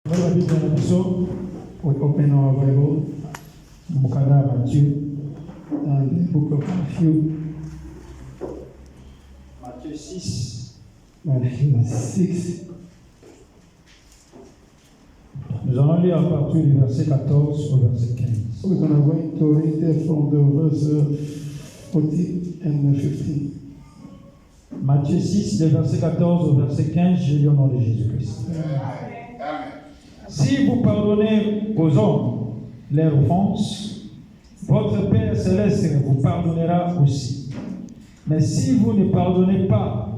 We open our Bible, Matthieu, dans the book of Matthew. Matthieu 6. Matthew 6. Nous allons lire à partir du verset 14 au verset 15. We're going to read from the verse 14 and 15. Matthieu 6, le verset 14 au verset 15, je lis au nom de Jésus-Christ. Si vous pardonnez aux hommes leurs offenses, votre Père Céleste vous pardonnera aussi. Mais si vous ne pardonnez pas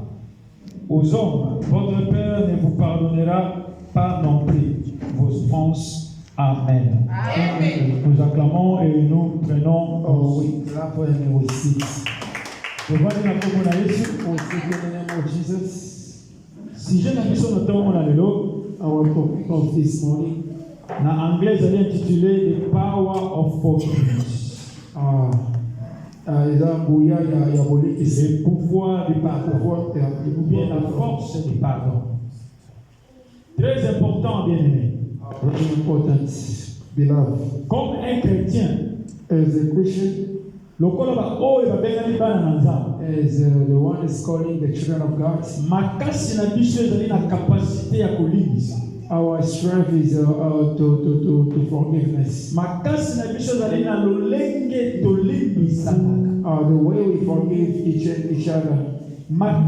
aux hommes, votre Père ne vous pardonnera pas non plus vos offenses. Amen. Amen. Nous acclamons et nous prenons. Oh oui, la première aussi. Si je n'ai pas ton nom, our topic of this morning, en anglais, elle est intitulée The Power of Forgiveness. Le pouvoir du pardon, ou bien la force du pardon. Très important, bien-aimé. Comme un chrétien, as a Christian, the one is calling the children of God. Our strength is to forgiveness. The way we forgive each other. Our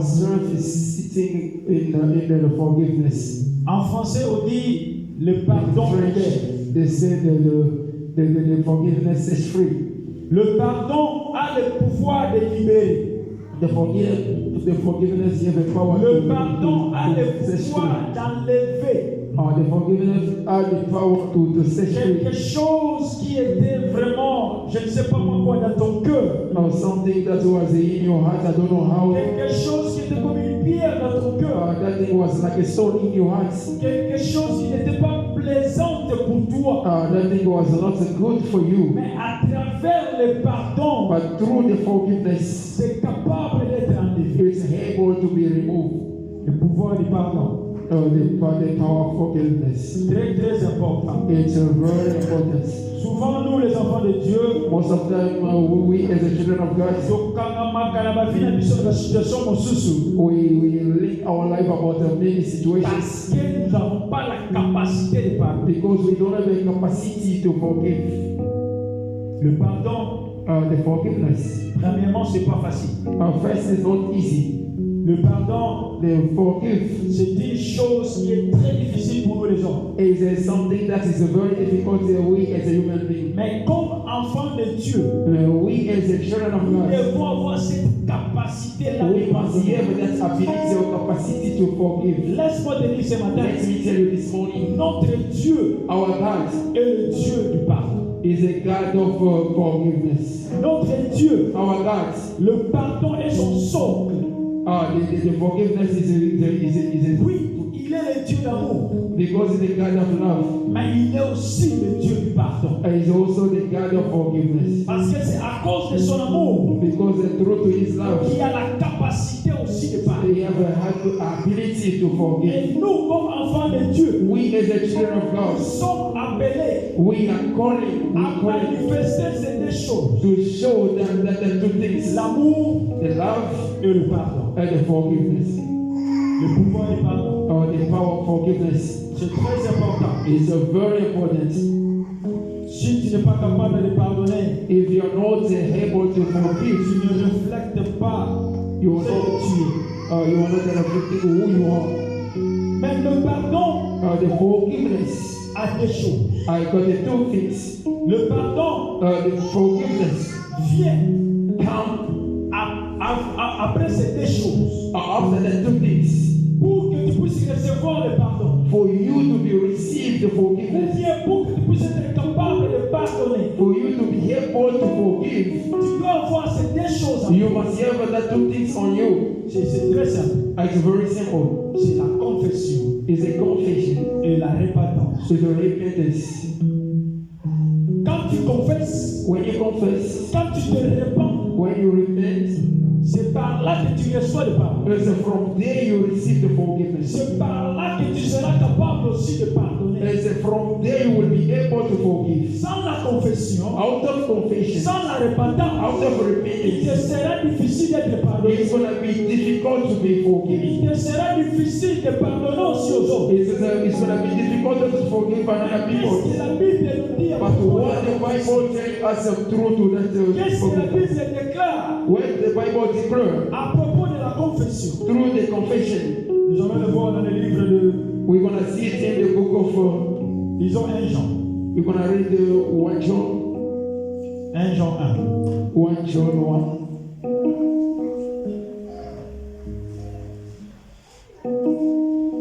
strength is sitting in the forgiveness. En français, on dit le pardon. They say the forgiveness is free. Le pardon a le pouvoir de libérer. The forgiveness has the power. Le pardon a le pouvoir d'enlever. The forgiveness has the power to set free. Quelque chose qui était vraiment, je ne sais pas moi quoi, dans ton cœur. Something that was in your heart, I don't know how. Quelque chose qui était comme une pierre dans ton cœur. That thing was like a stone in your heart. Quelque chose qui n'était pas plaisante pour toi. That thing was not good for you. Mais à travers le pardon, but through the forgiveness, c'est capable d'être enlevé. It's able to be removed. Le pouvoir du pardon. The power of forgiveness. Très très important. It's very important. Souvent nous les enfants de Dieu, most of the time we as the children of God, we live our life about many situations. Parce que nous n'avons pas la capacité de pardonner. Because we don't have the capacity to forgive. Le pardon, the forgiveness. Premièrement, c'est pas facile. First, it's not easy. Le pardon, the forgive, c'est une chose qui est très difficile pour nous les hommes. It is something that is very difficult to we as a human being. Mais comme enfants de Dieu, we as the children of God, nous devons avoir cette capacité-là. We must have that ability or capacity to forgive. Laisse-moi te dire ce matin. Let me tell you this morning. Notre Dieu, our God, est le Dieu du pardon. Is a God of forgiveness. Notre Dieu, our God, le pardon est son socle. The forgiveness is oui, il est le Dieu d'amour. Because he's the God of love. Mais il est aussi le Dieu du pardon. And he's also the God of forgiveness. Parce que c'est à cause de son amour. Because through to his love, il a la capacité aussi de pardonner. He has the ability to forgive. Et nous, comme enfants de Dieu, we as the children of God, sommes appelés. We are calling à manifester ces deux choses. To show them that the two things, l'amour, the love, et le pardon. And the forgiveness. Le pouvoir du pardon. The power of forgiveness. C'est très important. It's very important. Si tu n'es pas capable de pardonner, if you are not able to forgive, tu ne reflètes pas you are not reflecting who you are. Mais le pardon, the forgiveness, a des choses. I got the two things. Le pardon, the forgiveness, vient, come. Après ces deux choses, after the two things, pour que tu puisses recevoir le pardon, for you to be received the forgiveness, ou bien pour que tu puisses être capable de pardonner, for you to be able to forgive, tu dois avoir ces deux choses. You must have the two things on you. C'est très simple. It's very simple. C'est la confession. It's a confession. Et la repentance. C'est la repentance. Quand tu confesses, when you confess, quand tu te repens, when you repent, C'est par là que tu reçois le pardon. It's from there you receive the forgiveness. C'est par là que tu seras capable aussi de pardonner. It's from there you will be able to forgive. Sans la confession, Out of confession, sans la repentance, out of il te repentance, sera difficile d'être pardonné. it's going to be difficult to be forgiven. Il te sera difficile de pardonner aussi aux autres. It's going to be difficult to forgive other people. Qu'est-ce que la Bible nous dit à But propos what the Bible tells us through to that Qu'est-ce que la forgiveness? Bible déclare When the Bible declares à propos de la confession? through the confession, Nous allons le voir dans le livre de, we're going to see it in the book of, disons, 1 Jean. we're going to read the 1 John, 1 Jean 1. 1 John 1.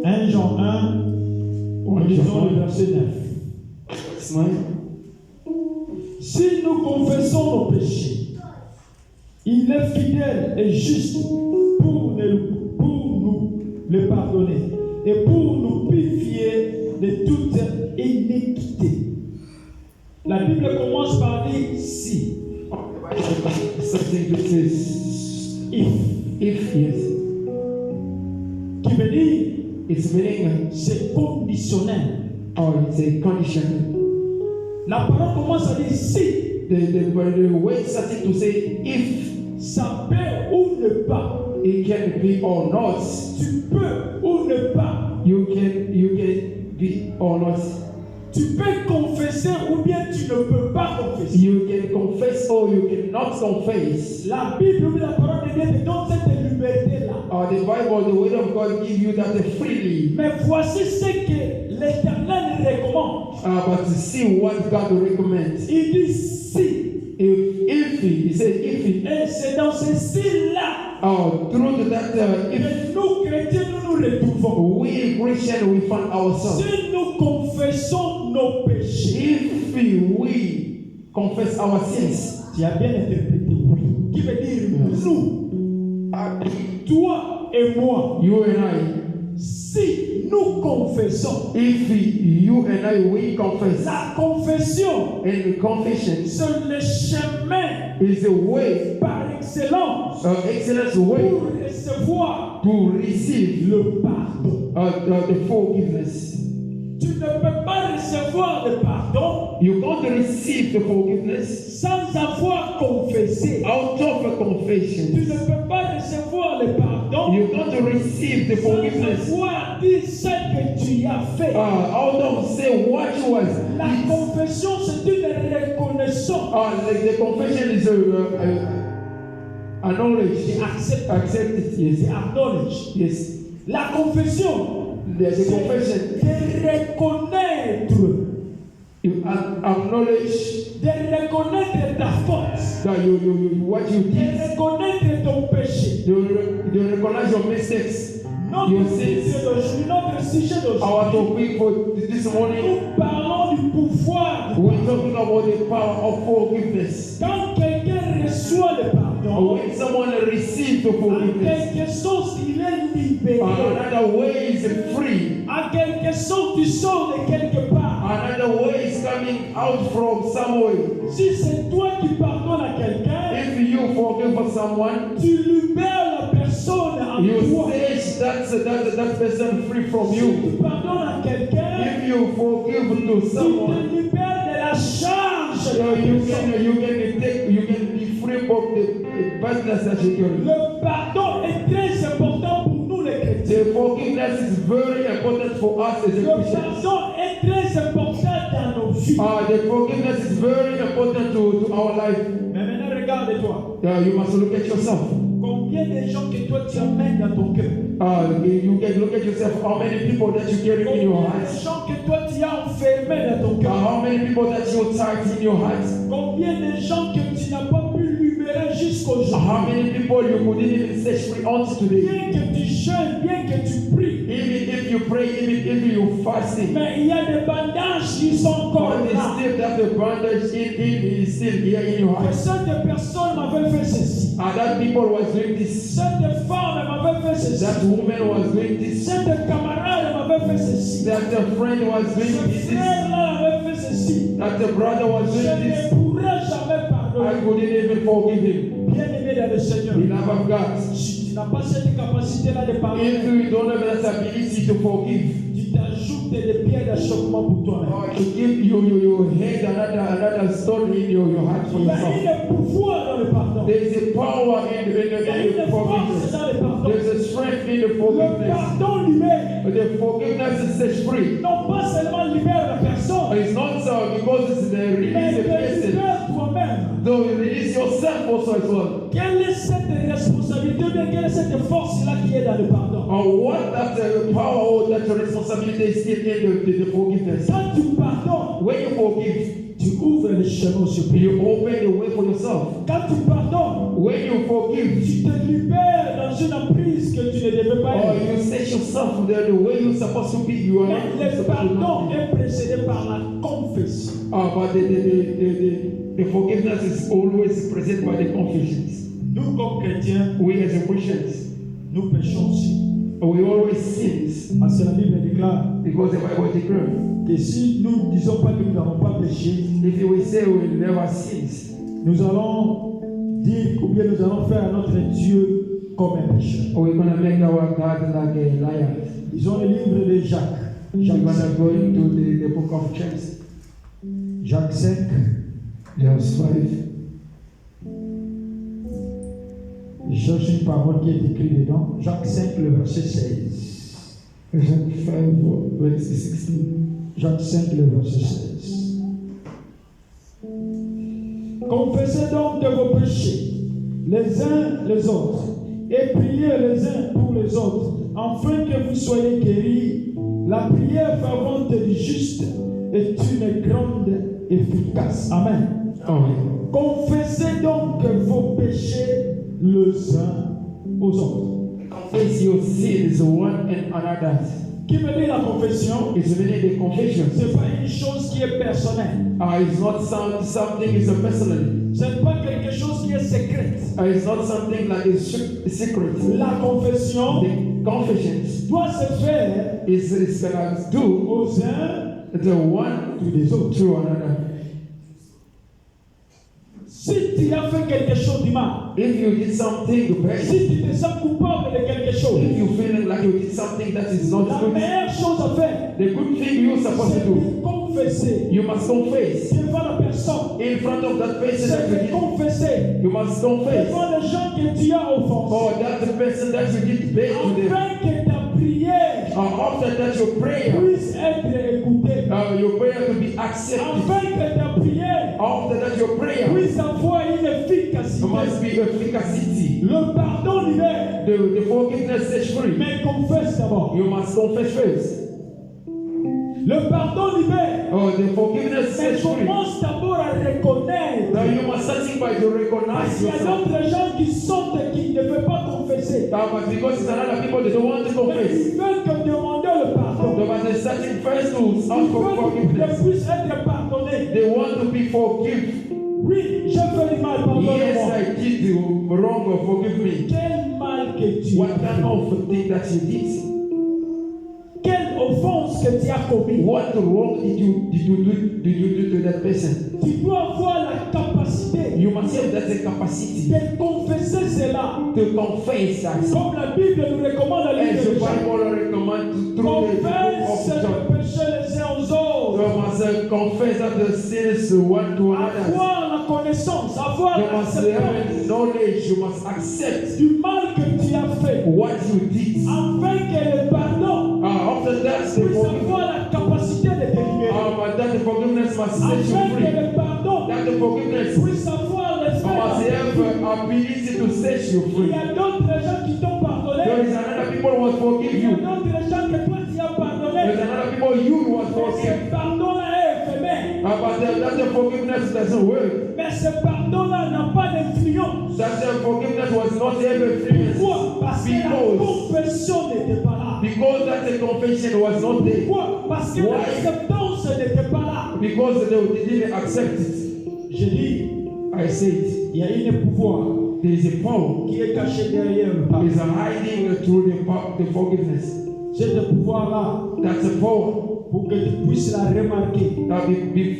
1 Jean 1, 1 disons John le 1. verset 9. Smile. Si nous confessons nos péchés, il est fidèle et juste pour nous le pardonner et pour nous purifier de toute iniquité. La Bible commence par dire si. Something that says, If. yes. Qui veut dire It's meaning, c'est conditionnel. or it's a condition. La parole commence à dire si. The way started to say if Ça peut ou ne pas. it can be or not. Tu peux ou ne pas. You can be or not. Tu peux confesser ou bien tu ne peux pas confesser. You can confess or you cannot confess. La Bible, la parole de Dieu te donne cette liberté-là. The Bible, the word of God give you that freely. Mais voici ce que l'Éternel recommande. But see what God recommends. Il dit si. If he said if Et c'est dans ce si-là through that if que nous, chrétiens, nous nous retrouvons. we Christian we find ourselves. Si nous confessons nos péchés, If we confess our sins, tu as bien interprété, oui. Qui veut dire nous, toi et moi. you and I, Si nous confessons, if you and I we confess, la confession, and confession c'est le chemin is a way, par excellence excellent way pour recevoir to receive le pardon. the forgiveness. Tu ne peux pas recevoir le pardon You can't receive the forgiveness sans avoir confessé. out of a Tu confession. ne peux pas recevoir le pardon You can't receive the sans forgiveness avoir dit ce que tu as fait. out of say what you was. La confession, c'est une reconnaissance. The confession is a knowledge. Accept it. Yes. C'est acknowledge. Yes. La confession, The confession. de reconnaître, You acknowledge de reconnaître ta force, that you what you de did. reconnaître ton péché. You recognize your mistakes. Notre Your sujet sins. d'aujourd'hui, notre sujet Our d'aujourd'hui, topic for this morning, nous parlons du pouvoir. we're talking about the power of forgiveness. Quand quelqu'un reçoit le pardon, When someone receives the en forgiveness, quelque sorte, il est libéré. another way is free. En quelque sorte, tu sors de quelque part. Another way is coming out from somewhere. Si c'est toi qui pardonnes à quelqu'un, If you forgive for someone, tu libères la personne en you toi. set that person free from Si you. tu pardonnes à quelqu'un, If you forgive to tu someone, te libères de la charge de la you personne. can be free from the badness that you carry. Le pardon est très important pour nous les chrétiens. The forgiveness is very important for us as Le a Christian. pardon est très important dans nos vies. The forgiveness is very important to our life. Mais maintenant, regarde-toi. You must look at yourself. Combien de gens que toi tu amènes dans ton cœur? You can look at yourself. How many people that you carry in your Combien de heart? gens que toi tu as enfermés dans ton cœur? How many people that you tied in your heart? Combien de gens que tu n'as pas pu libérer jusqu'aujourd'hui? How many people you couldn't even set free until today? Bien que tu jeûnes, bien que tu pries, Even if you pray, even if you fasting, mais il y a des bandages qui sont encore but it's là. still that the bondage is still here in your Que heart. cette personne m'avait fait ceci. And that people was doing this. Cette femme m'avait fait ceci. That woman was doing this. Cette camarade m'avait fait ceci. That the friend was doing Ce this. frère-là m'avait fait ceci. That the brother was Je doing ne this. pourrais jamais I pardonner. couldn't even forgive him. Bien-aimé dans le Seigneur, beloved of God, si tu n'as pas cette capacité-là de if pardonner, you don't have that ability to forgive, tu t'ajoutes des pierres d'achoppement pour toi-même. or to give your head another stone in your heart for Il y a yourself. un pouvoir dans le pardon. There is a power in Il y a the une force forgiveness. dans le pardon. There is a strength in the Le forgiveness. pardon libère. The forgiveness sets free. Non pas seulement libère la personne, It's not so because it's the mais release the te person. libère toi-même. Though you release yourself also as well. Quelle est cette responsabilité, ou bien quelle est cette force-là qui est dans le pardon? Or what that power or that responsibility is still in the forgiveness. Quand tu pardonnes, When you forgive, tu ouvres le chemin au supérieur. you open the way for yourself. Quand tu pardonnes, When you forgive, tu te libères dans une emprise que tu ne devais pas or être. you set yourself there the way you're supposed to be, you are Mais not le supposed to pardon be. est précédé par la confession. But the forgiveness is always present by the confessions. Nous, comme chrétiens, We as Christians, nous péchons aussi. we always sin Parce que la Bible déclare because the Bible declares. que si nous ne disons pas que nous n'avons pas péché, If we say we never sin, nous allons dire ou bien nous allons faire notre Dieu comme un pécheur. we're going to make our God like a liar. Lisons le livre de Jacques. We're Jacques going 5. to go into the book of James, Jacques 5. verse 5. Je cherche une parole qui est écrite dedans. Jacques 5, le verset 16. Jacques 5, verse 16. Jacques 5, le verset 16. Confessez donc de vos péchés, les uns les autres, et priez les uns pour les autres, afin que vous soyez guéris. La prière fervente du juste est une grande efficace. Amen. Amen. Confessez donc vos péchés les uns aux autres. Confess your sins one and another. Qui veut dire la confession? It's really the confession. Ce n'est pas une chose qui est personnelle. It's not something is a personal. Ce n'est pas quelque chose qui est secrète. It's not something like a secret. La confession The confessions doit se faire is gonna do aux uns the one ou des autres. to another. Si tu as fait quelque chose de mal, If you did something bad, si tu te sens coupable de quelque chose, if you feel like you did something that is not la good, meilleure chose à faire, the good thing you're supposed c'est to do, de confesser you must confess devant la personne. in front of that person that C'est you de did. confesser You must confess. devant les gens que tu as offensés. Or that the person that you did bad to them. Afin que ta prière After that your prayer, puisse être écoutée. your prayer to be accepted. Afin que ta prière After that your prayer puisse avoir une efficacité. must be efficacy. Le pardon libère, The forgiveness sets free. mais confesse d'abord. You must confess first. Le pardon libère, The forgiveness mais sets free. commence d'abord à reconnaître. Now you must start by to recognize Il y a yourself. d'autres gens qui sont et qui ne veulent pas confesser. But because it's another people they don't want to Mais confess. ils veulent que demander le pardon. But they're starting first to Ils ask for veulent forgiveness. qu'ils puissent être pardonnés. They want to be forgiven. Oui, j'ai fait du mal, pardonne-moi. Yes, I did the wrong, forgive me. Quel mal que tu What as kind fait. of thing that you did? Quelle offense que tu as commis. What wrong did you do to that person? Tu dois avoir la capacité You must have that capacity de confesser cela. to confess that. Comme la Bible nous recommande à As the lire. Bible recommends through the book Confesse of John. le péché les uns aux autres. You must confess that the sins one to another. Avoir la connaissance, avoir You must l'acceptance have knowledge. You must accept du mal que tu as fait. what you did. Afin que le pardon After that, the puisse forgiveness, avoir la capacité de te libérer. that the forgiveness must set you Afin que free. le pardon That the forgiveness puisse avoir must l'espérance. have ability to set you Il free. y a d'autres gens qui t'ont pardonné. There is another people who will forgive Il y a you. d'autres gens que toi tu as There's pardonné. another people you will Mais forgive. ce pardon-là est éphémère. But that the forgiveness doesn't work. Mais ce pardon-là n'a pas d'influence. That the forgiveness was not everything. Pourquoi? Parce que la confession n'était pas là. Because that the confession was not there. Pourquoi? Parce que Why? l'acceptance n'était pas là. Because they didn't accept it. Je dis, I said, il y a un pouvoir there is a power qui est caché derrière le is pardon. hiding through the forgiveness. ce pouvoir-là, That's a power. pour que tu puisses la remarquer, That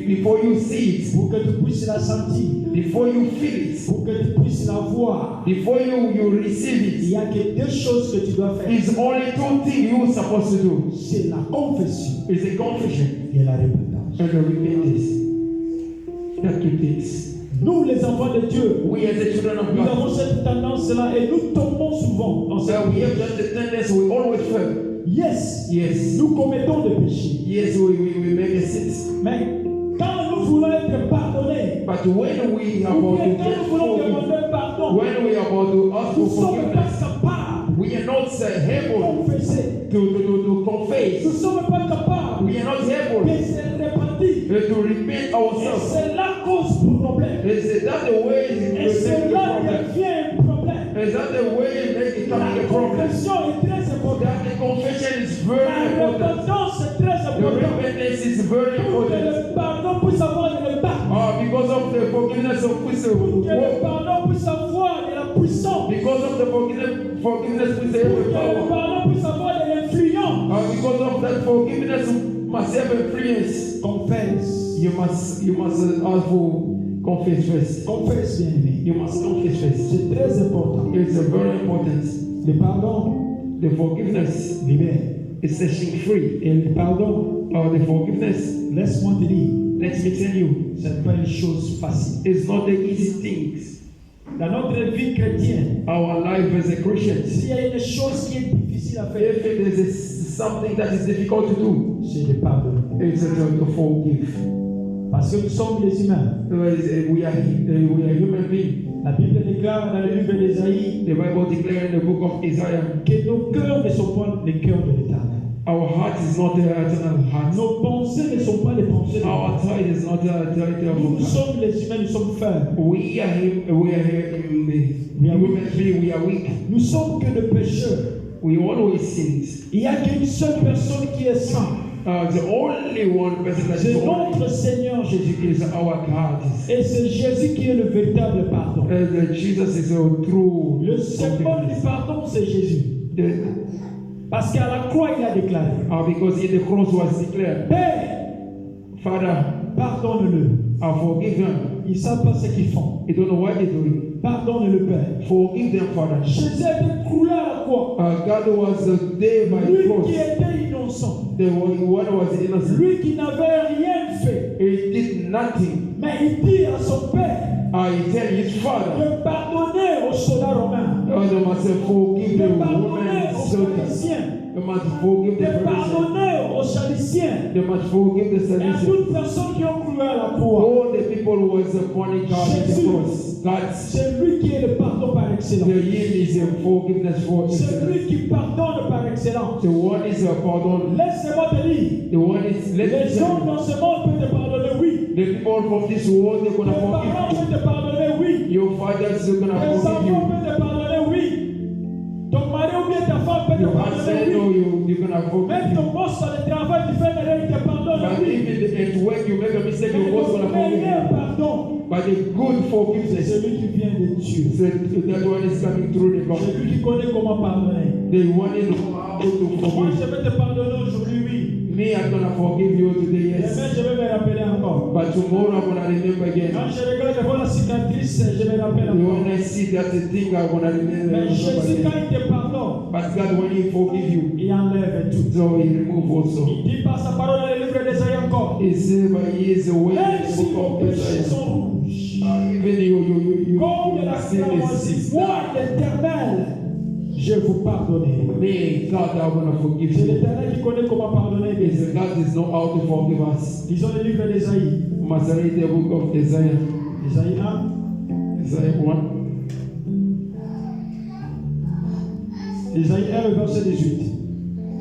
before you see it, pour que tu puisses la sentir, before you feel it, pour que tu puisses la voir. before you receive Il it, n'y a que deux choses que tu dois faire. it's only two things you're supposed to do. C'est la confession It's a confession et la repentance. and a repentance. That's two things. Nous, les enfants de Dieu, We as the children of nous God, avons cette tendance-là et nous tombons souvent dans cette we have just the tendency, we always fail. Yes, Yes, nous commettons des péchés. yes, we make a sins. Mais quand nous voulons être pardonnés, But when we are ou about bien to quand get nous voulons forgiven, demander pardon, when we are about to ask nous for ne sommes pas forgiveness, capables we are not de able confesser. to Nous confess. ne sommes pas capables We are not able de se repentir. to repent Et ourselves. c'est la cause du problème. Is that the way Et you make c'est the là problem? devient un problème. Is that the way you make it come La a problem? confession est très importante. That the confession is very La important. repentance est très The importante. repentance is very Pour que important. le pardon puisse avoir de l'impact. Because of the forgiveness of Pour que le pardon puisse avoir de la puissance. because of the forgiveness we say Pour with que le power. pardon puisse avoir de l'influence. Because of that forgiveness must have influence. Confesse. You must also confess first. Confesse, bien-aimé. You must confess first. C'est très important. It's very important. Le pardon The forgiveness libère. is setting free. Et le pardon, The forgiveness, laisse-moi te dire, let me tell you, ce n'est pas une chose facile. it's not the easy things. Dans notre vie chrétienne, Our life as a Christian, s'il y a une chose qui est difficile à faire, if it is something that is difficult to do, c'est de pardonner. it's to forgive. Parce que nous sommes les humains. We are human beings. La Bible déclare dans le livre d'Ésaïe The Bible declares in the book of Isaiah, que nos cœurs ne sont pas les cœurs de l'Éternel. our heart is not the eternal heart. Nos pensées ne sont pas les pensées de Our l'Éternel. thought is not the eternal Nous heart. sommes les humains, nous sommes faibles. We are human beings. We are weak. Nous sommes que des pécheurs. We always sin. Il n'y a qu'une seule personne qui est sainte. The only one person that is C'est holy notre Seigneur Jésus-Christ. is our God. Et c'est Jésus qui est le véritable pardon. Jesus is a true. Le symbole du pardon, c'est Jésus. Parce qu'à la croix, il a déclaré, Because in the cross was declared, Père, Father, pardonne-le. I forgive them. Ils ne savent pas ce qu'ils font. They don't know what they're doing. Pardonne-le, Père. Forgive them, Father. Jésus a été cloué à la croix. God was there by the Lui cross. qui était innocent. The one was innocent. Lui qui n'avait rien fait. He did nothing. Mais il dit à son Père I tell his father, de pardonner aux soldats romains. they must forgive De the pardonner woman aux soldiers. Pharisiens. They must forgive the De Pharisees. pardonner aux Sadduciens. They must forgive the Et à Sadducees. toutes personnes qui ont cloué à la croix. All the people who was upon God at the cross. God, C'est lui qui est le pardon par excellence. the him is a forgiveness for C'est excellence. lui qui pardonne par excellence. The one is a pardon. Laisse-moi te dire. The one is let me Les tell hommes you, dans ce monde peuvent te pardonner, oui. the people from this world they're Tes gonna parents forgive peuvent te pardonner, oui. you. Your fathers are gonna Tes forgive enfants you. peuvent te pardonner, oui. Ton mari ou bien ta femme peut te Your pardonner, husband oui. or you're gonna forgive Même you. ton boss dans le travail, tu fais une erreur, il te pardonne, But oui. if at work you make a mistake, Mais your boss le gonna forgive meilleur you. pardon, But the good c'est forgiveness, celui qui vient de Dieu. that one is coming through the God. C'est lui qui connaît comment pardonner. The one is able to Moi, forgive. je vais te pardonner aujourd'hui, oui. Me, I'm gonna forgive you today, Demain, yes. je vais me rappeler encore. But tomorrow I'm gonna remember again. Quand je regarde, je vois la cicatrice, je me rappelle encore. When I see that the thing I'm gonna remember Mais Jésus, quand again. il te pardonne, But God, when He forgive you, il enlève tout. so He remove also. Il dit par sa parole dans le livre d'Ésaïe encore. He said, but He is away Même in the si book vos of péchés Isaiah. sont rouges, Even you comme de la sin cramoisi, is moi l'Éternel, je vous pardonnerai. me, God, I'm gonna forgive C'est you. l'Éternel qui connaît comment pardonner. Is God is know how to forgive us. Lisons le livre d'Ésaïe. Must read the book of Isaiah. Ésaïe 1. Isaiah 1. Ésaïe 1, le verset 18.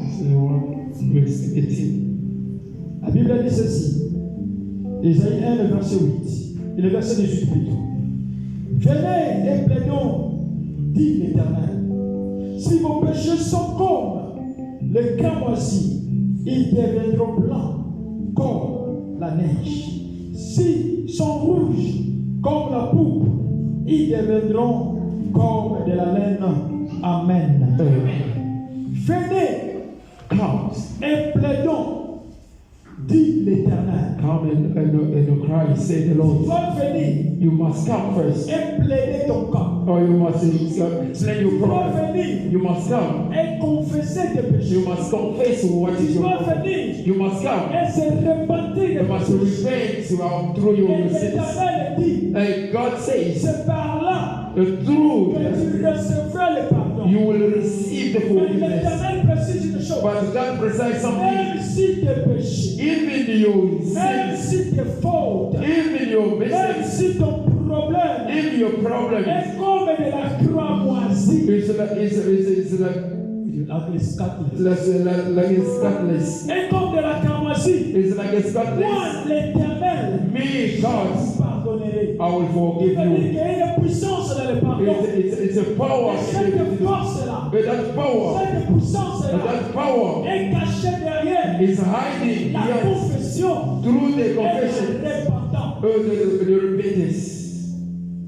Isaiah 1, verse 18. La Bible dit ceci. Ésaïe 1, le verset 8. Et le verset 18 plutôt. Venez et plaidons, dit l'Éternel. Si vos péchés sont comme le cramoisi, ils deviendront blancs comme la neige. S'ils sont rouges comme la pourpre, ils deviendront comme de la laine. Amen. Amen. Venez comes. Et plaidons, dit l'Éternel. Come and cry, say the Tu Lord. dois venir You must come first. et plaider ton cas. Or you must explain your Tu dois problem. venir You must come. et confesser tes péchés. You must confess what Tu is your dois problem. venir You must come. et se repentir You des must péchés. repent through your Et sins. l'Éternel dit, And God says, c'est par là through que tu recevras le pardon. you will receive the Mais forgiveness. l'Éternel précise une chose. But God precise something. Même si tes péchés, Even your même sins, si tes fautes, even your même mistakes, si ton problème even your problems, est comme de la croix moisie, it's like a scandalous. est comme de la croix moisie, It's like a moi, scandalous. l'Éternel, Me, God, vous pardonnerai. I will Il forgive veut dire you. qu'il y a une puissance dans le pardon. It's a power. Et cette force-là, But that power, cette puissance-là that power est cachée derrière is hiding la behind confession through the et confession, la repentance. the repentance.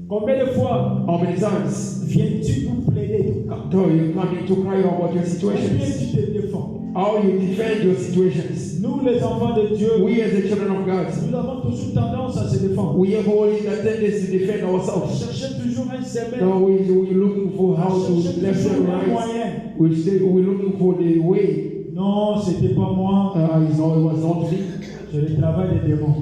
Combien de fois How many times viens-tu nous plaider ton cas? do you come to cry about your Combien situations? tu te défends? How you defend your situations? Nous, les enfants de Dieu, We as the children of God, nous avons toujours tendance à se défendre. we have always a tendency to defend ourselves. Chercher toujours un semai, No, we're looking for how to chercher left toujours and un right. moyen. We're looking for the way. Non, c'était pas moi, It was not me. c'est le travail des démons.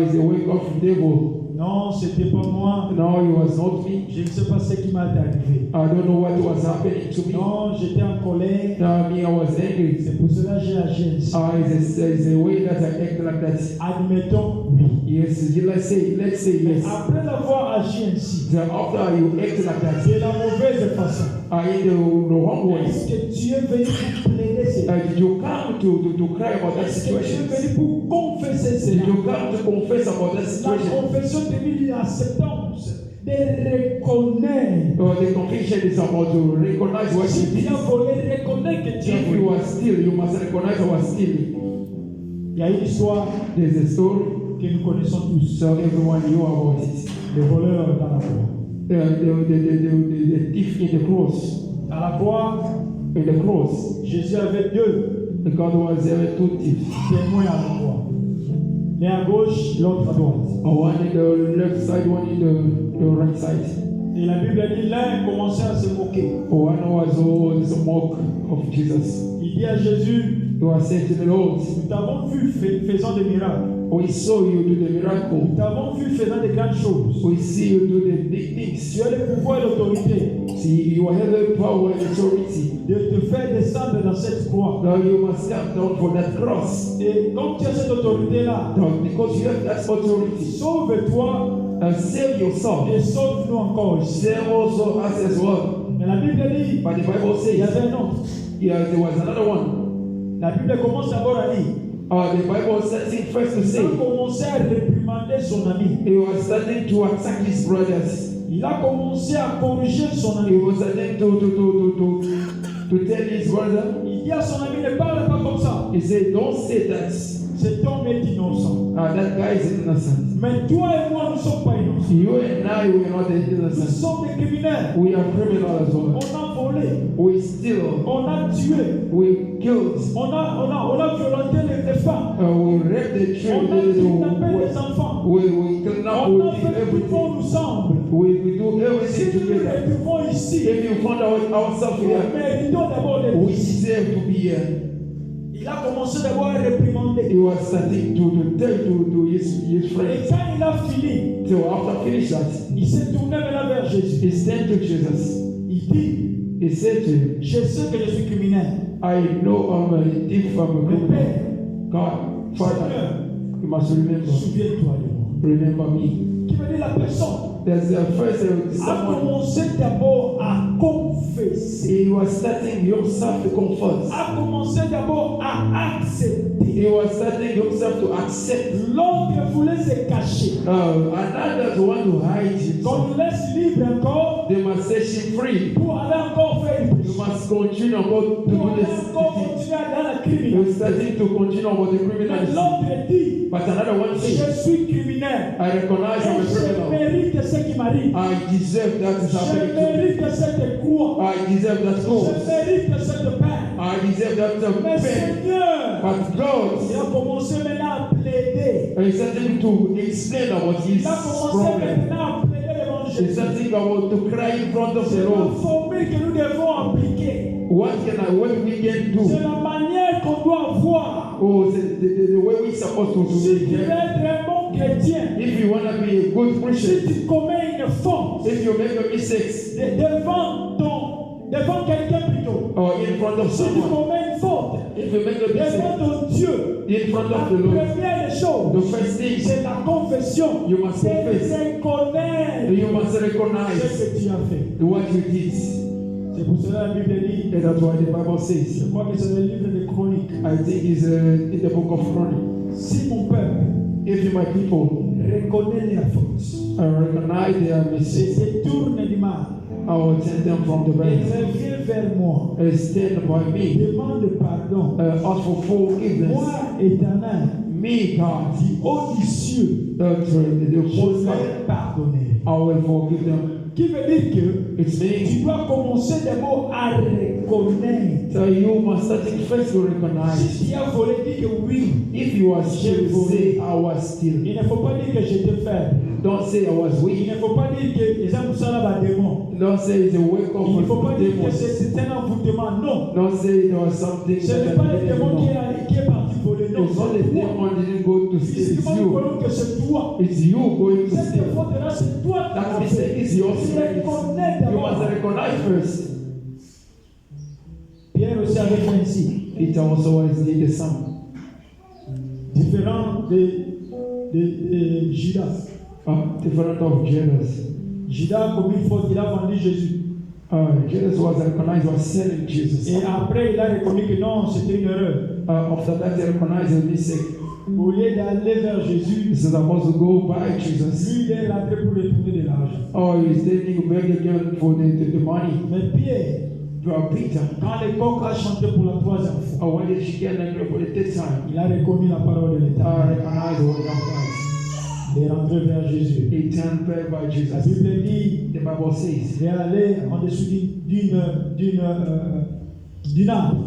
It's the work of the devil. Non, c'était pas moi, No, it was not me. je ne sais pas ce qui m'est arrivé. I don't know what was happening to me. Non, j'étais en colère, Me, I was angry. c'est pour cela que j'ai agi ainsi. It's a way that I act like that. Admettons, oui. Yes, let's say Mais yes. après avoir agi ainsi, Then after you act like that, de la mauvaise façon, in the wrong way, est-ce que tu es venu pour plaider cela? did you come to cry about that Est-ce que tu es situation? venu pour confesser Did cela? you come to confess about that La situation? confession te dit l'acceptance de reconnaître. The confession is about to recognize what Si you tu did. as volé, reconnais que tu as If you volé. are still, you must recognize I was stealing. Il y a une histoire There's a story, que nous connaissons tous. so everyone knew about it. Le voleur dans la croix. The thief in the cross. Dans la croix, In the cross, Jésus avait deux God was two thieves. témoins à la croix. L'un à gauche, l'autre à droite. One in the left side, one in the right side. Et la Bible dit l'un commençait à se moquer. One was always a mock of Jesus. Il dit à Jésus, He was saying to the Lord, nous t'avons vu faisant des miracles. we saw you do the Nous miracle. t'avons vu faisant de grandes choses. We see you do the big Tu things. as le pouvoir et l'autorité See, you have the power and authority. de te faire descendre dans cette croix. Now you must come down for that cross. Et comme tu as cette autorité-là, Now, because you have that authority, sauve-toi save yourself. et sauve-nous encore ici. Save also us as well. Mais la Bible dit, But the Bible il y says, avait un autre. there was another one. La Bible commence d'abord à dire, The Bible says it first to il say, a commencé à réprimander son ami. he was starting to attack his brothers. Il a commencé à corriger son He ami. was starting to tell his brother. Il dit à son ami, ne parle pas comme ça. He said, don't say that. Cet homme est innocent. That guy is innocent. Mais toi et moi, nous ne sommes pas innocents. You and I, we are not Nous innocent. sommes des criminels. We are criminals as well. On a volé. We steal. On a tué. We killed. On a violenté les femmes. We rape the On a kidnappé les children. enfants. We kidnap. On a We fait do tout everything. nous semble. We do Si everything nous nous together. retrouvons ici, If you found out ourselves nous here, méritons d'abord d'être we ici. deserve to be here. Il a commencé d'abord à réprimander. He was starting to tell to his Et friends. quand il a fini, So after finish that, il s'est tourné maintenant vers Jésus. he said to Jesus, Il dit, he said to him, je sais que je suis criminel. I know I'm a thief, I'm a Mais criminal. Père, God, Father, Seigneur, you must remember. souviens-toi de moi. Remember me. Qui veut dire la personne There's the first a someone. commencé d'abord à confesser. He was starting himself to confess. A commencé d'abord à accepter. He was starting himself to accept. L'autre voulait se cacher. Another one to hide Qu'on himself. nous laisse libre encore They must set him free. pour aller encore faire du You péché. must continue about to Pour do aller this. encore continuer dans la You're criminalité. starting to continue about the Mais criminality. l'autre dit, But another one je says, suis criminel. I recognize I'm a Et je criminal. mérite ce qui m'arrive. I deserve that is Je happening to me. mérite cette croix. I deserve that Je cause. mérite cette peine. I deserve that Mais pain. Seigneur, But God il a commencé maintenant à plaider. is starting to explain about his Il a commencé problem. maintenant à plaider devant He's Jésus. starting about to cry in front of C'est the la Lord. formule que nous devons appliquer. What we can C'est do? la manière qu'on doit voir. Oh, the way we're supposed to Si do tu veux it. être un bon chrétien, If you want to be a good si Christian, tu commets une faute if you make a mistake devant quelqu'un plutôt, or in front of si tu someone, commets une faute if you make a devant mistake ton Dieu, in front la of the Lord, première des choses, the first thing c'est la confession. you must C'est confess, reconnaître you must ce recognize que tu as fait. what you did. C'est pour cela que la Bible dit, And that's why the Bible says, je crois que c'est le livre de Chroniques. I think it's in the book of Chronicles. Si mon peuple If my people reconnaît leurs fautes, recognize their se mistakes, détourne du mal I will send them from the et bed revient vers moi, and stand by me, demande pardon. ask for forgiveness. Moi, éternel, Me, God, du haut du cieux, the je whole vais pardonner. I will forgive them. Qui veut dire que It's me. tu dois commencer d'abord à reconnaître. So you must start first to recognize. Si tu as volé, dis que oui. If you are still, say I was still. Il ne faut pas dire que j'étais faible. Don't say I was Il weak. ne faut pas dire que les hommes sont là-bas démon. Don't say it's a wake Il ne faut up pas of dire que demons. c'est un envoûtement. Non. Don't say there was something Ce n'est pas le démon qui that est parti voler. Non, it's not the c'est toi. demon didn't go to steal. It's Physiquement, nous you. voyons que c'est toi. It's you going to Cette steal. faute-là, c'est toi qui That l'as mistake fait. is yours. Tu reconnais You must d'abord. recognize first. Pierre aussi avait fait ainsi. It also has did the same. Différent de Judas. Different of Judas. Judas a commis une faute, il a vendu Jésus. Judas was recognized was selling Jesus. Et après, il a reconnu que non, c'était une erreur. After that, he recognized the mistake. Au lieu d'aller vers Jésus, He said, I must go buy Jesus. lui, il est rentré pour retourner de l'argent. Oh, he's taking back again for the money. Mais Pierre, Peter. quand le coq a chanté pour la troisième fois, Oh, when did she get angry for the third time? il a reconnu la parole de I l'Éternel. recognized the word of God. Il est rentré vers Jésus. He turned back by La Jesus. Bible dit, The Bible says, il est allé en dessous d'une arbre.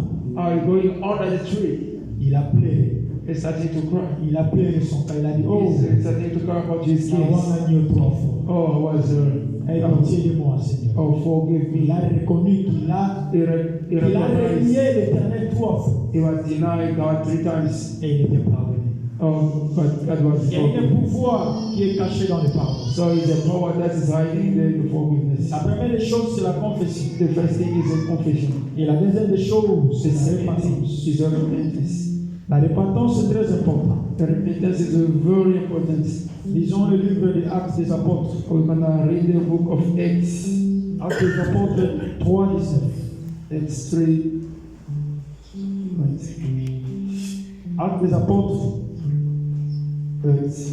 going under the tree, Il a pleuré. he started to cry. Il a pleuré son cas. Il a dit, oh, He started to cry about his ça va kids. gagner 3 fois. Oh, I was, Aie pitié de moi, Seigneur. oh, forgive Il me. a reconnu qu'il a He recognized renié l'Éternel 3 fois. he was denied God 3 times. Et il était pardonné. Oh, but God was Il y a un forgiven. pouvoir qui est caché dans le pardon. So it's a power that is hiding the forgiveness. La première des choses, c'est la confession. The first thing is a confession. Et la deuxième des choses, The c'est la second thing repentance. is a repentance. La repentance, c'est très important. The repentance is a very important. Lisons le livre des Actes des Apôtres. We're gonna read the book of Acts. Actes des Apôtres 3, 19. Acts 3. Actes des Apôtres, Acts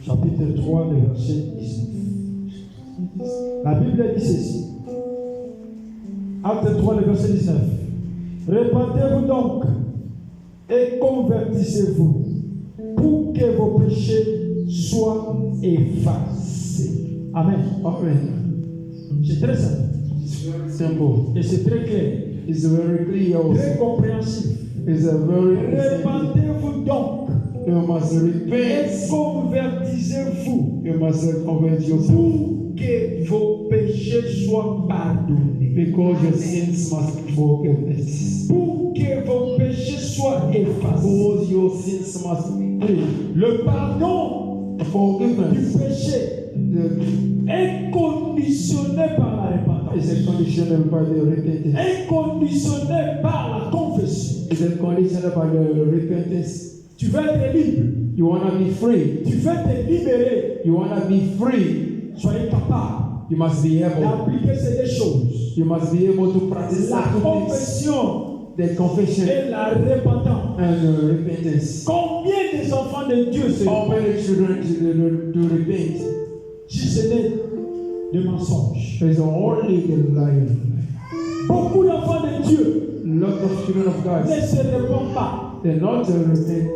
chapitre 3, le verset 19. La Bible dit ceci. Acte 3, le verset 19. Repentez-vous donc et convertissez-vous pour que vos péchés soient effacés. Amen. Amen. C'est très simple. It's very simple. Et c'est très clair. It's very clear Très also. compréhensif. It's a very simple. Repentez-vous donc You must et repent. convertissez-vous You must convert yourself. pour que vos péchés soient pardonnés. Because your sins must be forgiven. Pour que vos péchés soient effacés. Because your sins must be clean. Le pardon du Forgiveness péché the- est conditionné par la is repentance. a conditional by the repentance. Est conditionné par la confession. Is a conditional by the repentance. Tu veux être libre. You wanna be free. Tu veux te libérer. You wanna be free. Soyez capable You must be able. d'appliquer ces deux choses. You must be able to practice La that two things. confession The confession et la repentance. and the repentance. Combien des enfants de Dieu se How many children to repent? si ce n'est de mensonges? There is only the liar. Beaucoup d'enfants de Dieu Lot of children of God. ne se répondent pas. They're not repent.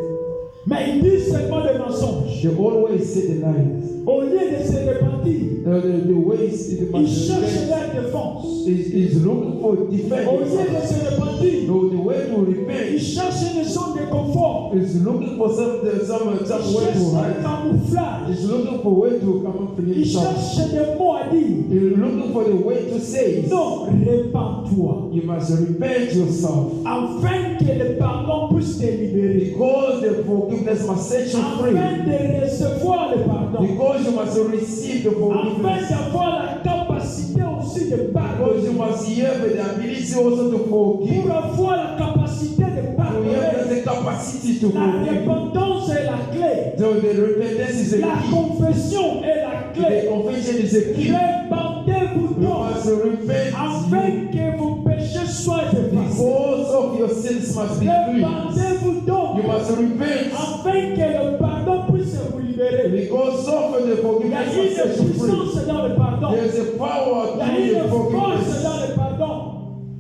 Mais ils disent seulement des mensonges. They always say the lies. Au lieu de se repentir, the ways it il must cherche la défense. is looking for Au lieu defense. de se repentir, No, the way to il repent cherche une zone de confort. is looking for some way Il to cherche un hide. camouflage. Is looking for way to camouflage Il himself. cherche des mots à dire. He's looking for the way to say. Non, répands-toi. You must repent yourself. Afin que le pardon puisse te libérer. Because the forgiveness must set you free. Afin de recevoir le pardon. Because you must receive the Afin forgiveness. d'avoir la capacité aussi de Because pardonner. you must have the ability also to forgive. Pour avoir la capacité de You pardonner. have the capacity to La forgive. repentance est la clé. So the repentance is the La key. confession est la The clé. confession is the key. Répandez-vous You donc must repent afin que vos péchés soient effacés. because of your sins must be cleansed. Répandez-vous donc You must repent afin que le pardon puisse vous libérer. because of the Il y a forgiveness must set une you free. puissance dans le pardon. There's a power Il y a through the une force forgiveness. dans le pardon.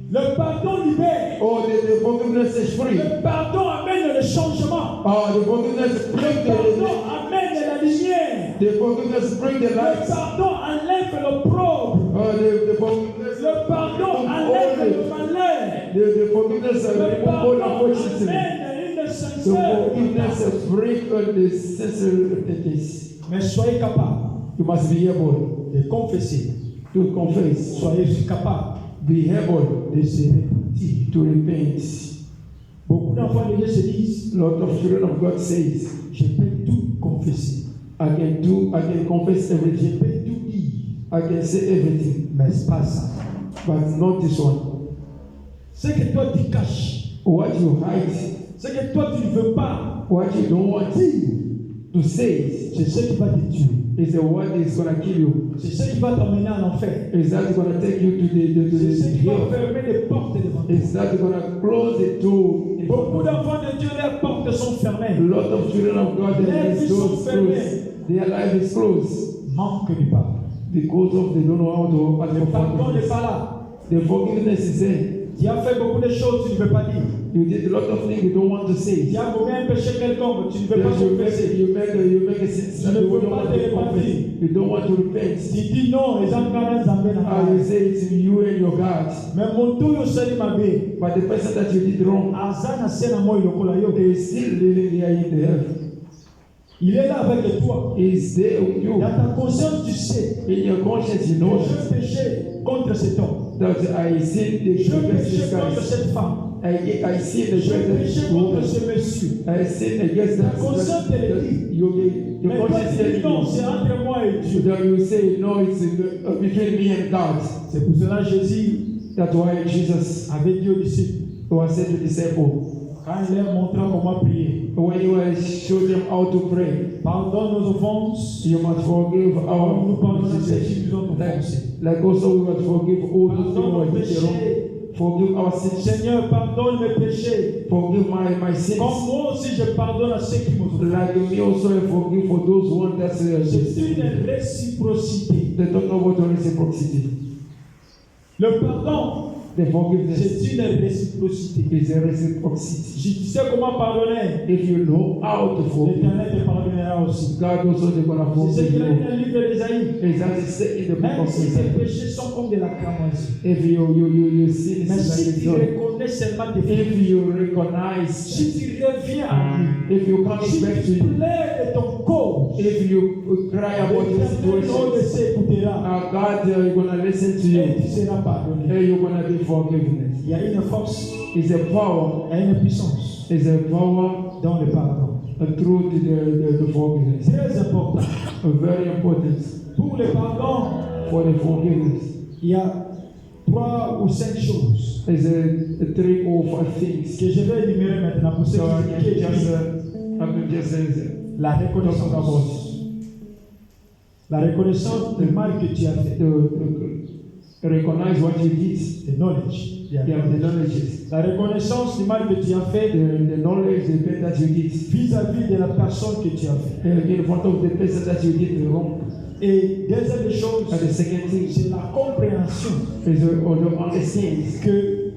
Le pardon libère. Oh, the forgiveness is free. Le pardon amène le changement. The forgiveness Le bring pardon amène la lumière. the forgiveness bring the Le light. pardon enlève l'opprobre. The forgiveness Le pardon enlève le malheur. the forgiveness Le remove all pardon unfortunately. amène une The sincère forgiveness repentance. bring the sincere repentance. Mais soyez capable You must be able de confesser. to confess. Soyez capable Be able de se repentir. to repent. Beaucoup d'enfants de Dieu se disent, A lot of children of God says, je peux tout confesser. I can confess Je everything. peux tout dire. I can say everything. Mais c'est pas ça. But not this one. Ce que toi tu caches, What you hide, ce que toi tu ne veux pas what you don't want dire, to say, c'est ce qui va te tuer. is the one that is going to kill you. C'est ce qui va t'emmener en enfer. Is that going to take you to C'est ce the qui va hell? fermer les portes devant toi. Is that going to close the door? in front Beaucoup of d'enfants de Dieu, leurs portes sont you? fermées. A lot of children of God, Their their vies doors sont fermées. closed. Their life is closed Manque du pardon. because of they don't know how to ask Le for pardon n'est forgiveness. pas là. The forgiveness is there. Tu as fait beaucoup de choses, tu ne veux pas dire. You did a lot of things you don't want to say. Tu as commis un péché quelconque, tu ne veux pas Yes, confesser. you make a sin that you don't want to confess. You don't want to repent. Tu dis non, les gens gardent Zambé dans la You vie. say it's you and your God. Mais mon tout, yo sali mabe. But the person that you did wrong Azana sena mo ilokola yo. is still living there in the earth. Il est là avec toi. He is there with you. Dans ta conscience, tu sais In your conscience, you know que je péché contre cet homme. that I sin the Je against péché this contre guy. cette femme. I sin Je péché against contre woman. ce monsieur. I sin against Ta that. conscience te le dit. Your Mais toi, conscience tu dis telling non, you. c'est entre moi et Dieu. Then you say, no, it's between me and God. C'est pour cela que Jésus That's why Jesus avait dit aux disciples, was said to disciples, quand il leur montra comment prier, when you show them how to pray, pardonne nos offenses, you must forgive comme our nous pardonnons ceux sins. qui nous ont offensés. Like also we must forgive all those Pardonne nos who are did wrong. péchés. Forgive our sins. Seigneur, pardonne mes péchés. Forgive my sins. Comme moi aussi, je pardonne à ceux qui m'ont offensé. Like me also I forgive for those ones that C'est une réciprocité. they don't know what reciprocity. Le pardon, The forgiveness c'est une réciprocité. is a reciprocity. Si tu sais comment pardonner, If you know how to forgive, l'Éternel te pardonnera aussi. God also is going to C'est ce forgive qu'il a dit you. dans le livre d'Ésaïe. It's as it said in the book Même of si tes Isaiah. péchés sont comme de la cramoisie. If you sin, Mais it's si like a tu joy. reconnais seulement tes fautes, If you recognize, si tu reviens à lui, if you come si back to tu you, plaides de ton cause, if you cry about your l'Éternel ne situation, s'écoutera God is going to listen to et you. tu seras pardonné. And you're going to be forgiven. Il y a une force, It's a power. il y a une puissance It's a power dans le pardon. through the forgiveness. Très important. Very important Pour le pardon, for the forgiveness. il y a 3 ou 5 choses There's a 3 or 5 things. que je vais énumérer maintenant pour ceux So I qui can just, étudient. I can just La talk about reconnaissance. La reconnaissance du mal que tu as fait. to recognize what you did. The knowledge. Yeah, the knowledge. La reconnaissance du mal que tu as fait The knowledge, the bad that you did. vis-à-vis de la personne que tu as fait. In front of the person that you did wrong. Et deuxième chose, And the second thing c'est la compréhension is the understanding que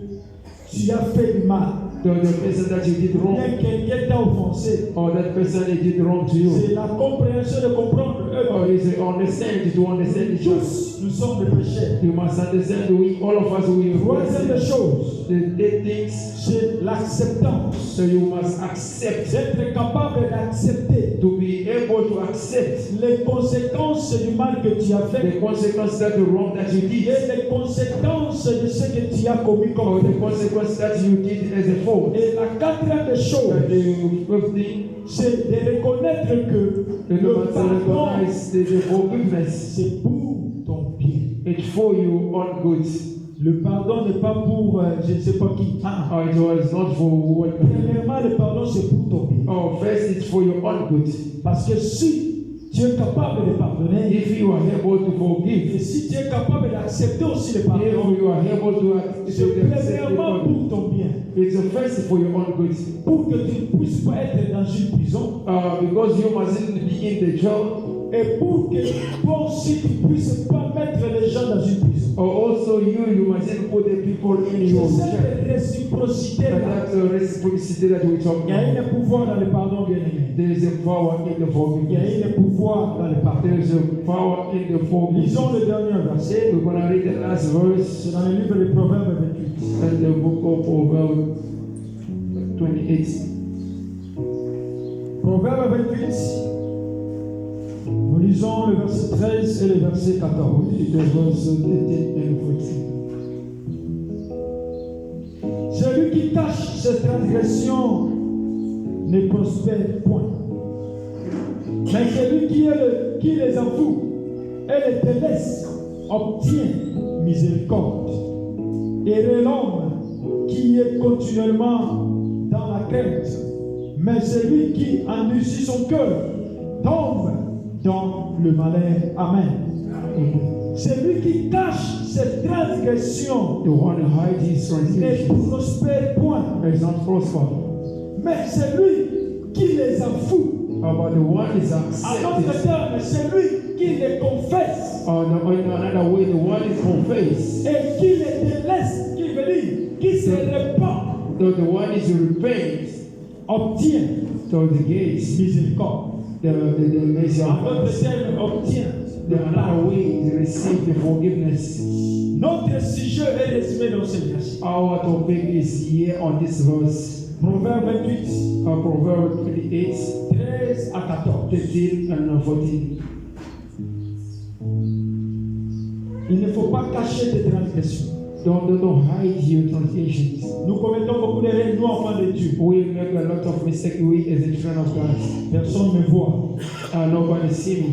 tu as fait du mal to the person that you did wrong, bien quelqu'un t'a offensé, or that person that did wrong to you, c'est la compréhension de comprendre or is it understand to understand each other. tous nous sommes des pécheurs. You must understand we all of us we Troisième des choses, the things, c'est l'acceptance. so you must accept, D'être capable d'accepter to be able to accept les conséquences du mal que tu as the fait consequences that the wrong that you et did, les conséquences de ce que tu as commis or comme the fait. consequence that you did as a fault. Et la quatrième des And choses, the fifth thing, c'est de reconnaître que you le must pardon, recognize the forgiveness. c'est pour ton bien. It's for you on good. Le pardon n'est pas pour je ne sais pas qui. Or it was not for what. Premièrement, le pardon, c'est pour ton bien. Oh, first it's for your own good. Parce que si tu es capable de pardonner, If you are able to et forgive, si tu es capable d'accepter aussi le if pardon, you are able to c'est accept premièrement pour ton bien. it's first for your own good. Pour que tu ne puisses pas être dans une prison. Because you mustn't be in the jail. Et pour que toi aussi tu ne puisses pas mettre les gens dans une prison. Or also you mustn't put the people in C'est your jail. cette réciprocité-là. That's a reciprocity that we talk Il y a about. un pouvoir dans le pardon, bien aimé. There is a power in the Il y forgiveness. a un pouvoir dans le pardon. There is a power in the forgiveness. Lisons le dernier verset. We're going to read the last verse C'est dans le livre de Proverbes 28. in the book of Proverbs 28. Proverbe 28. Nous lisons le verset 13 et le verset 14. It was verse 13 and 14. Celui qui cache ses transgressions ne prospère point. Mais celui qui les avoue et les délaisse obtient miséricorde. Et l'homme qui est continuellement dans la crainte, mais celui qui endurcit son cœur tombe dans le malheur. Amen. Celui qui cache ses transgressions The one who hides his ne transgressions prospère point. is not prosper. Mais celui qui les avoue, But the one is à d'autres accepted. termes, celui qui les confesse In another way, the one is confessed. et qui les délaisse, qui veut dire, qui se répand, So the one is repent. obtient So the gates, miséricorde. the mercy À of d'autres God. termes, obtient The le another pardon. way is receive the forgiveness. Notre sujet est résumé dans ce verset. Our topic is here on this verse. Proverbe 28, Proverbs 28, 13 à 14. 13 and 14. Il ne faut pas cacher tes transgressions. Don't hide your transgressions. Nous commettons beaucoup d'erreurs, nous enfants de Dieu. We make a lot of mistakes. We as a children of God. Personne ne me voit. Nobody see me.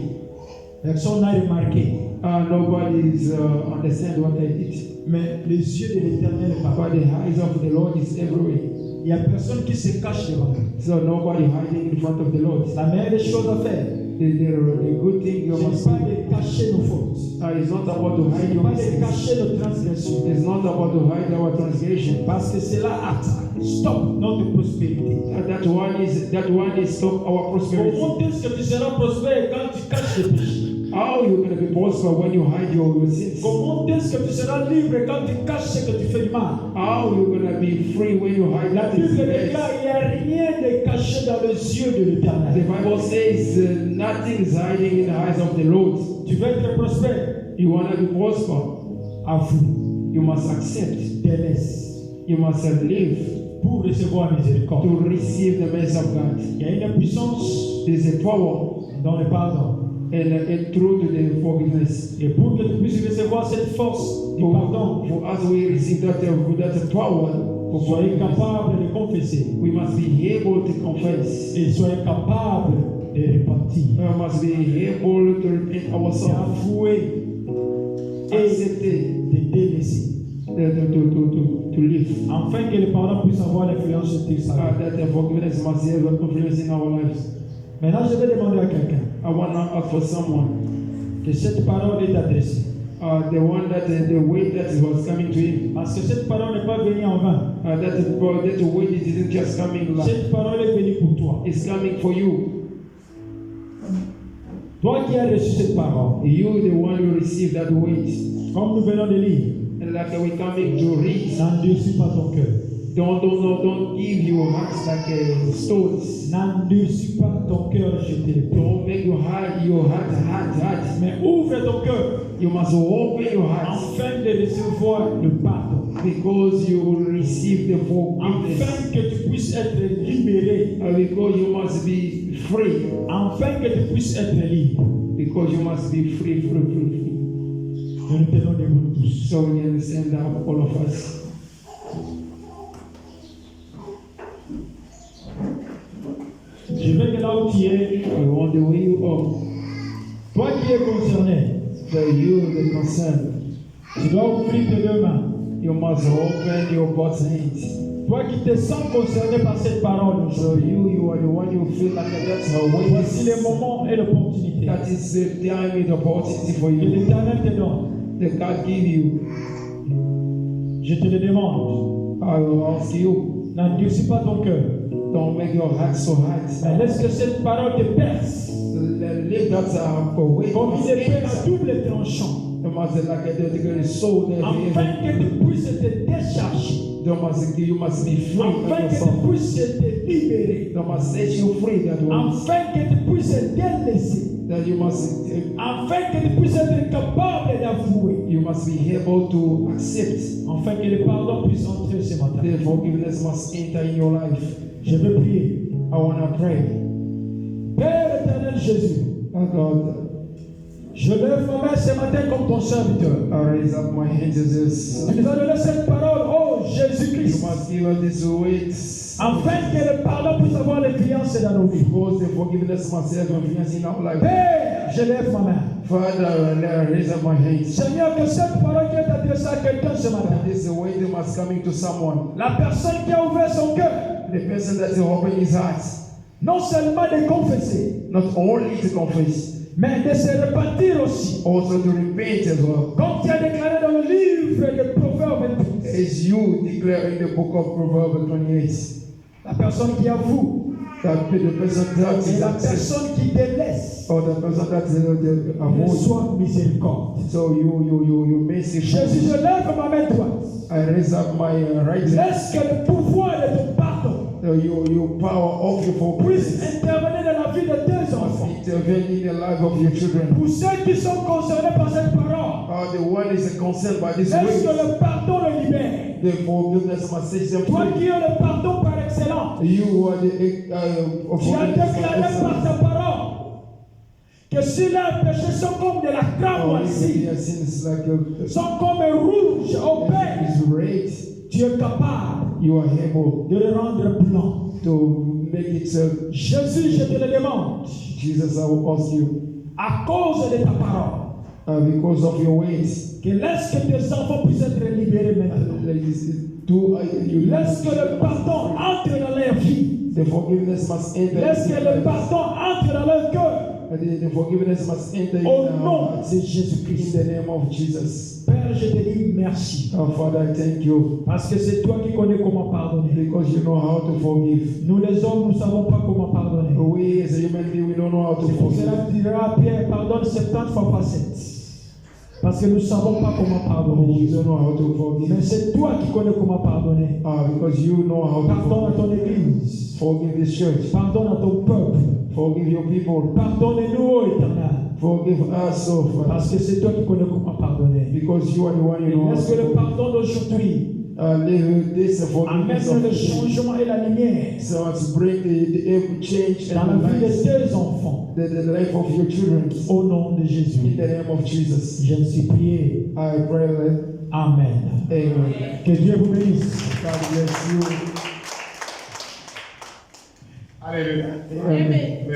Personne n'a remarqué. Nobody is understand what I did. Mais les yeux de l'Éternel ne parlent. But the eyes of the Lord is everywhere. Il n'y a personne qui se cache devant lui. So nobody hiding in front of the Lord. La meilleure des choses à faire, The good thing you ce n'est must pas do. de cacher nos fautes. It's not about to Ce hide n'est your pas de mistakes. cacher nos transgressions. It's not about to hide our transgression. Parce que cela attaque, stop notre prospérité. That one is stop our prosperity. Comment est-ce que tu seras prospère quand tu caches tes péchés? How you going to be prosper when you hide your sins? Comment est-ce que tu seras libre quand tu caches ce que tu fais du mal? How you going to be free when you hide La that Bible is déclare bad? qu'il n'y a rien de caché dans les yeux de The l'Éternel. Bible says nothing is hiding in the eyes of the Lord. Tu veux être prospère? You want to be prosper, Avoue, you must accept. délaisse You must live pour recevoir miséricorde. to receive the mercy of God. Il y a une puissance There's a power dans le pardon. and through to the forgiveness. Et pour que tu puisses recevoir cette force du pardon, For us, we receive that power for soyez forgiveness. capable de confesser We must be able to confess. et soyez capable de repentir. We must be able to repent ourselves. D'avouer et Accepter de délaisser. to live. Afin que le pardon puisse avoir l'influence sur tes salles. That the forgiveness must have an influence in our lives. Maintenant, je vais demander à quelqu'un I want to ask for someone, que cette parole est adressée. the one that the way that was coming to him, Parce que cette parole n'est pas venue en vain. that the way it isn't just coming like Cette parole est venue pour toi. it's coming for you. Toi qui as reçu cette parole, You, the one who received that weight, comme nous venons de lire, and like we're coming to read. n'endurcis pas ton cœur. Don't give your hearts like stones. N'endurcis pas ton cœur, je te le prie. Don't make your heart hard. Mais ouvre ton cœur You must open your heart afin de recevoir le pardon. because you will receive the forgiveness. Afin que tu puisses être libéré. Because you must be free. Afin que tu puisses être libre. Because you must be free. Nous nous tenons debout tous. So we can stand up, all of us. Je veux que là où tu es, I wonder where you are. toi qui es concerné, The concerned. tu dois ouvrir tes deux mains. You must open your God's hands. Toi qui te sens concerné par cette parole So aujourd'hui, you are the one you feel like that's her way. voici le moment et l'opportunité That is the time and opportunity for que you. l'Éternel te donne. That God give you. Je te le demande. I will ask you. N'endurcis pas ton cœur. Don't make your heart so hard. Mais laisse que cette parole te perce. Live that away. Comme une épée à double tranchant. You must like a soul that Afin que tu puisses te décharger. you must be free. Afin que tu puisses te libérer. They must set you free that way. Afin que tu puisses délaisser. That you must Afin que tu puisses être capable d'avouer. you must be able to accept. Afin que le pardon puisse entrer ce matin. The forgiveness must enter in your life. Je veux prier. I want to pray. Père éternel Jésus, Oh God, je lève ma main ce matin comme ton serviteur. I raise up my hands as this. Tu nous as donné cette parole, oh You Jésus-Christ, must give us this weight. afin que le pardon puisse avoir l'influence dans nos vies. Because the forgiveness must have influence in our life. Père, je lève ma main. Father, I raise up my hands. Seigneur, que cette parole qui est adressée à quelqu'un ce matin, That this weight must come into someone. la personne qui a ouvert son cœur, The person that opened his heart, non seulement de confesser, not only to confess, mais de se repentir aussi. also to repent as well. Comme tu as déclaré dans le livre de Proverbes 28, As you declare in the book of Proverbs 28, la personne qui avoue that the person that et is la accept, personne qui délaisse or the person that avoid. reçoit miséricorde. So you merciful. Jésus, je lève ma main droite. I raise up my right hand. Laisse que le pouvoir de ton pardon So your power of your puisse forgiveness intervenir dans la vie de tes enfants. must intervene in the life of your children. Pour ceux qui sont concernés par cette parole, The one is concerned by this laisse que way. le pardon le libère. The forgiveness must set them Toi free. qui as le pardon par excellence, You are the tu as déclaré par ta parole que si leurs péchés sont comme de la cramoisie, Your sins like sont comme rouge au pain, is red. tu es capable You are able de le rendre blanc. to make it so. Jésus, je te le demande, Jesus, I will ask you, à cause de ta parole, because of your ways, que laisse que tes enfants puissent être libérés maintenant. Laisse que le pardon entre dans leur vie. The forgiveness must enter. Laisse que le pardon entre dans leur cœur. The forgiveness must enter in Au our nom hearts. de In Jésus-Christ. the name of Jesus. Père, je te dis merci. Oh, Father, I thank you Parce que c'est toi qui connais comment pardonner. because you know how to forgive. Nous les hommes, nous ne savons pas comment pardonner. We as a human being, we don't know how to C'est pour forgive. cela que tu diras à Pierre, pardonne 70 fois pas 7. Parce que nous ne savons pas comment We pardonner. don't know how to Mais forgive. c'est toi qui connais comment pardonner. Because you know how to Pardonne à forgive. ton église. Forgive this church. Pardonne à ton peuple. Forgive your people. Pardonne-nous, ô Éternel. Forgive us, oh Father. Parce que c'est toi qui connais comment pardonner. Because you are the one you know how Est-ce to que le forgive. pardon d'aujourd'hui Live this forgiveness amène of le the changement et la lumière So to bring the change dans and la vie the de tes enfants? life of your children. Au nom de In Jésus. the name of Jesus. Je suis prié. I pray that. Amen. Amen. Que Dieu vous bénisse. God bless you. Hallelujah. Amen.